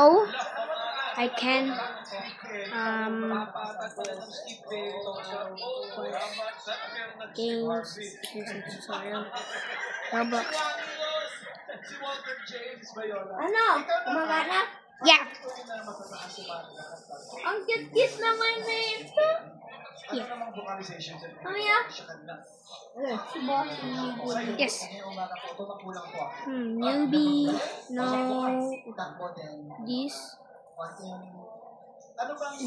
Oh, I can games, tutorial, Roblox. Ano? Gumagana? Yeah. Ang cute-cute naman na ito. Yeah. Mamaya? Si boss. Yes. Newbie. No. This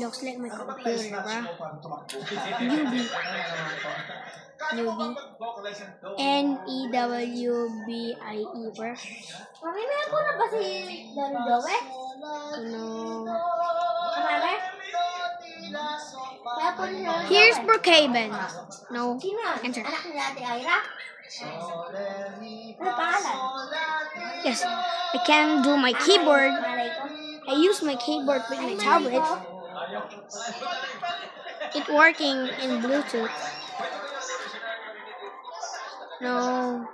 looks like my computer, bruh. Newbie. Newbie, bruh. Mami, meron ko na ba si Dondowe? No. Mami? Here's Brookhaven. No. Sino? Enter. Anak ni Ate Ira? Ano pangalan? Yes. I can do my keyboard. Malay ko. I use my keyboard with my tablet. It's working in Bluetooth. No.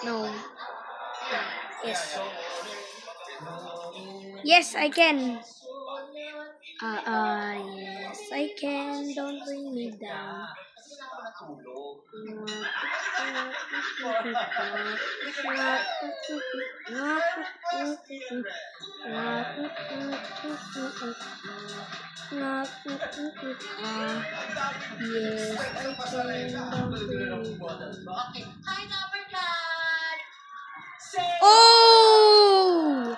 No. Yes. Yes, I can. Yes, I can. Don't bring me down. Yes, I can. Don't bring me down. Oh!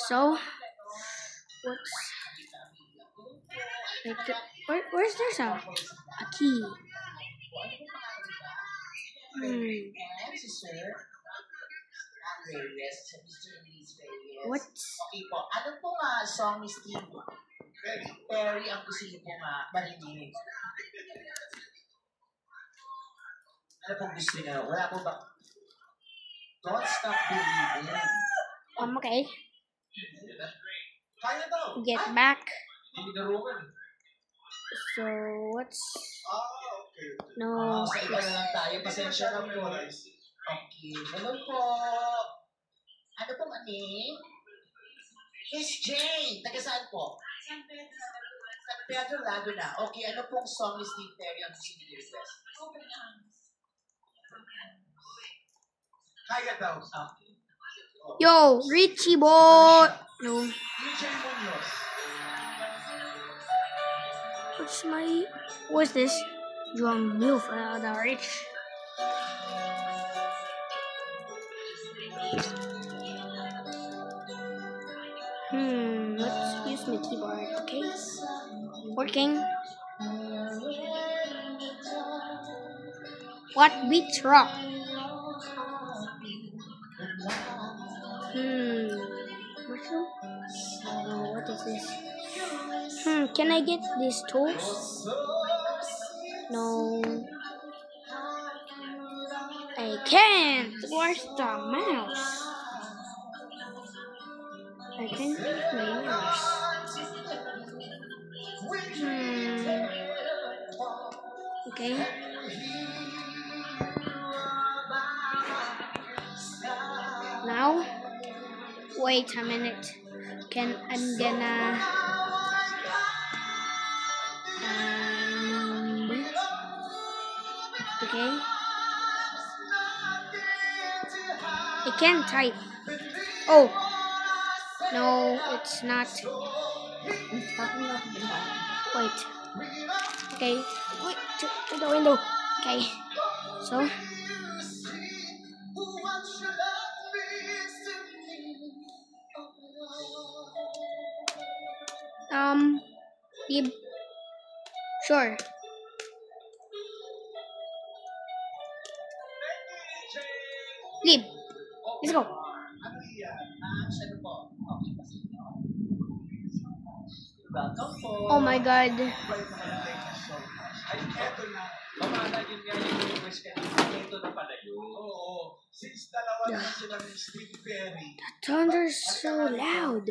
So, what's like? Where's there some? A key. What? Okay po. Ano po song ni Steve Perry ang gusto niyo po marinig? Ano pong gusto niyo? Wala po ba? Don't Stop Believing. Okay. Kaya daw. Get back. Hindi na Roman. So, what's... Okay. No. Sa iba na lang tayo. Pasensya na po. Okay. Hello po. Ano pong name? Miss Jane. Taga saan po? San Pedro, Laguna. Okay. Ano pong song ni Steve Perry ang gusto niyo request? Open Hands. Kaya daw. Yo, Richie boy. No. What's this? Drum move the rich. Let's use my keyboard. Okay. Working. What beats rock? What is this? Can I get these tools? No. I can't. Where's the mouse? I can't use my mouse. Okay. Now, wait a minute. I'm gonna okay. I can't type. Oh no, it's not. Wait. Okay. Wait to the window. Okay. So. Leave. Sure. Leave. Let's go. Oh my god. The thunder's so loud.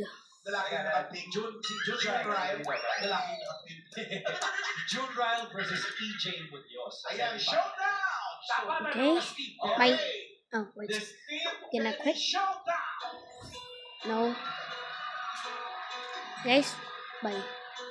June Ryle versus EJ Munoz. Ayan, showdown! Okay. My. Oh, wait. Gonna quit. No. Guys, bye.